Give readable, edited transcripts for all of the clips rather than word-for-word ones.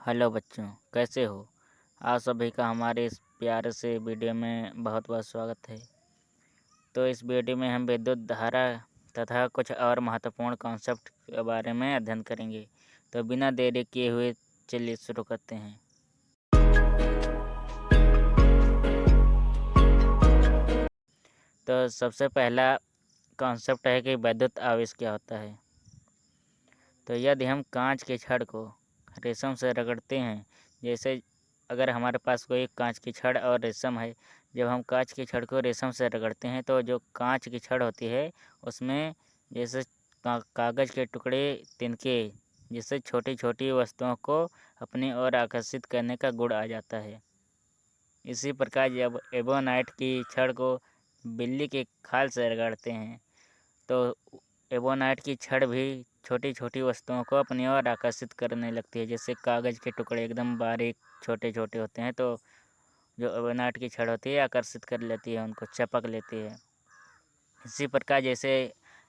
Hello बच्चों, कैसे हो। आप सभी का हमारे इस प्यारे से वीडियो में बहुत बहुत स्वागत है। तो इस वीडियो में हम विद्युत धारा तथा कुछ और महत्वपूर्ण कॉन्सेप्ट के बारे में अध्ययन करेंगे। तो बिना देरी किए हुए चलिए शुरू करते हैं। तो सबसे पहला कॉन्सेप्ट है कि विद्युत आवेश क्या होता है। तो यदि हम कांच के छड़ को रेशम से रगड़ते हैं, जैसे अगर हमारे पास कोई कांच की छड़ और रेशम है, जब हम कांच की छड़ को रेशम से रगड़ते हैं तो जो कांच की छड़ होती है उसमें जैसे कागज़ के टुकड़े, तिनके, जिससे छोटी छोटी वस्तुओं को अपनी ओर आकर्षित करने का गुण आ जाता है। इसी प्रकार जब एबोनाइट की छड़ को बिल्ली के खाल से रगड़ते हैं तो एबोनाइट की छड़ भी छोटी छोटी वस्तुओं को अपनी ओर आकर्षित करने लगती है। जैसे कागज़ के टुकड़े एकदम बारीक छोटे छोटे होते हैं, तो जो एबोनाइट की छड़ होती है आकर्षित कर लेती है, उनको चपक लेती है। इसी प्रकार जैसे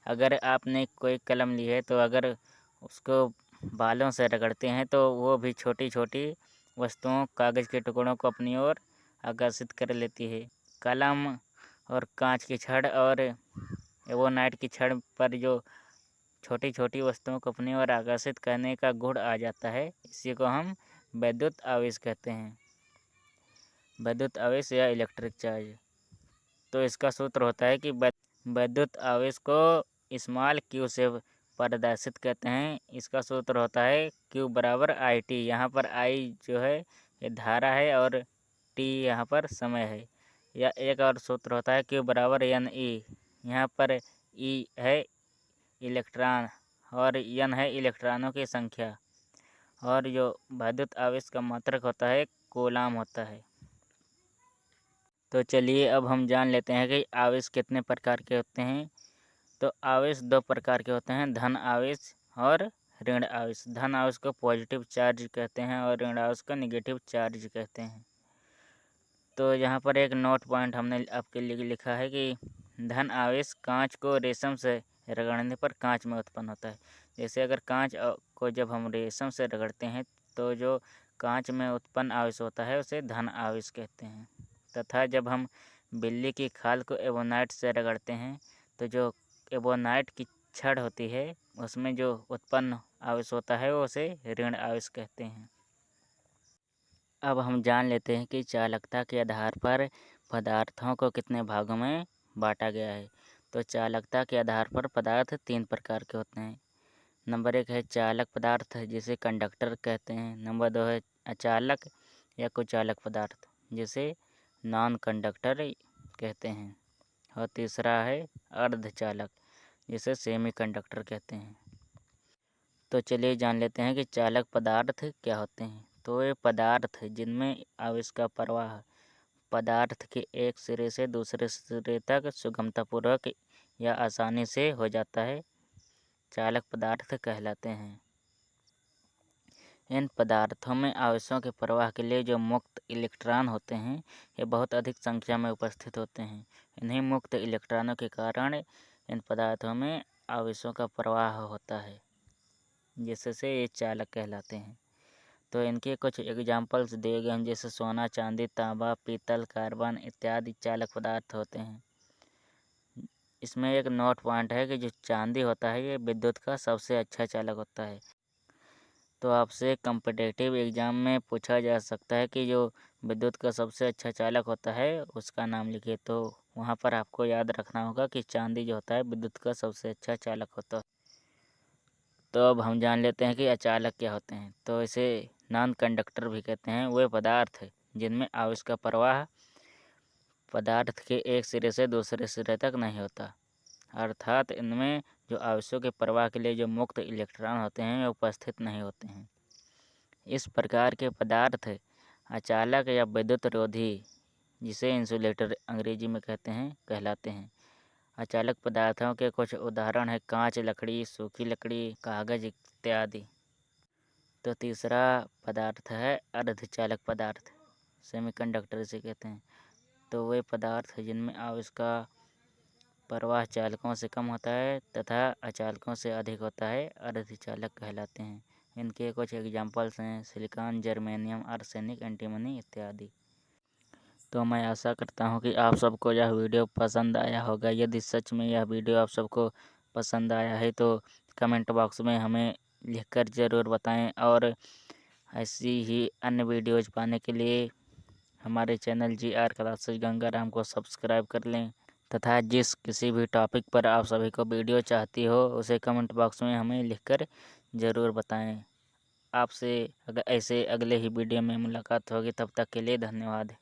अगर आपने कोई कलम ली है तो अगर उसको बालों से रगड़ते हैं तो वो भी छोटी छोटी वस्तुओं, कागज़ के टुकड़ों को अपनी ओर आकर्षित कर लेती है। कलम और कांच की छड़ और एबोनाइट की छड़ पर जो छोटी छोटी वस्तुओं को अपनी ओर आकर्षित करने का गुण आ जाता है, इसी को हम विद्युत आवेश कहते हैं। विद्युत आवेश या इलेक्ट्रिक चार्ज। तो इसका सूत्र होता है कि विद्युत आवेश को स्मॉल क्यू से प्रदर्शित करते हैं। इसका सूत्र होता है Q बराबर IT। यहाँ पर I जो है ये धारा है और T यहाँ पर समय है। या एक और सूत्र होता है Q बराबर NE। यहाँ पर E है इलेक्ट्रॉन और N है इलेक्ट्रॉनों की संख्या, और जो विद्युत आवेश का मात्रक होता है कूलाम होता है। तो चलिए अब हम जान लेते हैं कि आवेश कितने प्रकार के होते हैं। तो आवेश दो प्रकार के होते हैं, धन आवेश और ऋण आवेश। धन आवेश को पॉजिटिव चार्ज कहते हैं और ऋण आवेश को नेगेटिव चार्ज कहते हैं। तो यहाँ पर एक नोट पॉइंट हमने आपके लिए लिखा है कि धन आवेश कांच को रेशम से रगड़ने पर कांच में उत्पन्न होता है। जैसे अगर कांच को जब हम रेशम से रगड़ते हैं तो जो कांच में उत्पन्न आवेश होता है उसे धन आवेश कहते हैं। तथा जब हम बिल्ली की खाल को एबोनाइट से रगड़ते हैं तो जो एबोनाइट की छड़ होती है उसमें जो उत्पन्न आवेश होता है वो उसे ऋण आवेश कहते हैं। अब हम जान लेते हैं कि चालकता के आधार पर पदार्थों को कितने भागों में बांटा गया है। तो चालकता के आधार पर पदार्थ 3 प्रकार के होते हैं। नंबर 1 है चालक पदार्थ, जिसे कंडक्टर कहते हैं। नंबर 2 है अचालक या कुचालक पदार्थ, जिसे नॉन कंडक्टर कहते हैं। और तीसरा है अर्धचालक, जिसे सेमी कंडक्टर कहते हैं। तो चलिए जान लेते हैं कि चालक पदार्थ क्या होते हैं। तो ये पदार्थ जिनमें आवेश का प्रवाह पदार्थ के एक सिरे से दूसरे सिरे तक सुगमतापूर्वक या आसानी से हो जाता है, चालक पदार्थ कहलाते हैं। इन पदार्थों में आवेशों के प्रवाह के लिए जो मुक्त इलेक्ट्रॉन होते हैं ये बहुत अधिक संख्या में उपस्थित होते हैं। इन्हीं मुक्त इलेक्ट्रॉनों के कारण इन पदार्थों में आवेशों का प्रवाह होता है, जिससे ये चालक कहलाते हैं। तो इनके कुछ एग्जाम्पल्स दिए गए हैं, जैसे सोना, चांदी, तांबा, पीतल, कार्बन इत्यादि चालक पदार्थ होते हैं। इसमें एक नोट पॉइंट है कि जो चांदी होता है ये विद्युत का सबसे अच्छा चालक होता है। तो आपसे कम्पिटिटिव एग्ज़ाम में पूछा जा सकता है कि जो विद्युत का सबसे अच्छा चालक होता है उसका नाम लिखिए। तो वहाँ पर आपको याद रखना होगा कि चांदी जो होता है विद्युत का सबसे अच्छा चालक होता है। तो अब हम जान लेते हैं कि अचालक क्या होते हैं। तो इसे नॉन कंडक्टर भी कहते हैं। वे पदार्थ जिनमें आवेश का प्रवाह पदार्थ के एक सिरे से दूसरे सिरे तक नहीं होता, अर्थात इनमें जो आवेशों के प्रवाह के लिए जो मुक्त इलेक्ट्रॉन होते हैं वे उपस्थित नहीं होते हैं। इस प्रकार के पदार्थ अचालक या विद्युत रोधी, जिसे इंसुलेटर अंग्रेजी में कहते हैं, कहलाते हैं। अचालक पदार्थों के कुछ उदाहरण हैं कांच, लकड़ी, सूखी लकड़ी, कागज इत्यादि। तो तीसरा पदार्थ है अर्धचालक पदार्थ, सेमीकंडक्टर इसे कहते हैं। तो वे पदार्थ जिनमें आवेश का प्रवाह चालकों से कम होता है तथा अचालकों से अधिक होता है, अर्धचालक कहलाते हैं। इनके कुछ एग्जाम्पल्स हैं सिलिकॉन, जर्मेनियम, आर्सेनिक, एंटीमनी इत्यादि। तो मैं आशा करता हूँ कि आप सबको यह वीडियो पसंद आया होगा। यदि सच में यह वीडियो आप सबको पसंद आया है तो कमेंट बॉक्स में हमें लिखकर ज़रूर बताएं, और ऐसी ही अन्य वीडियोज़ पाने के लिए हमारे चैनल GR क्लासेस गंगाराम को सब्सक्राइब कर लें, तथा जिस किसी भी टॉपिक पर आप सभी को वीडियो चाहती हो उसे कमेंट बॉक्स में हमें लिखकर ज़रूर बताएं। आपसे ऐसे अगले ही वीडियो में मुलाकात होगी, तब तक के लिए धन्यवाद।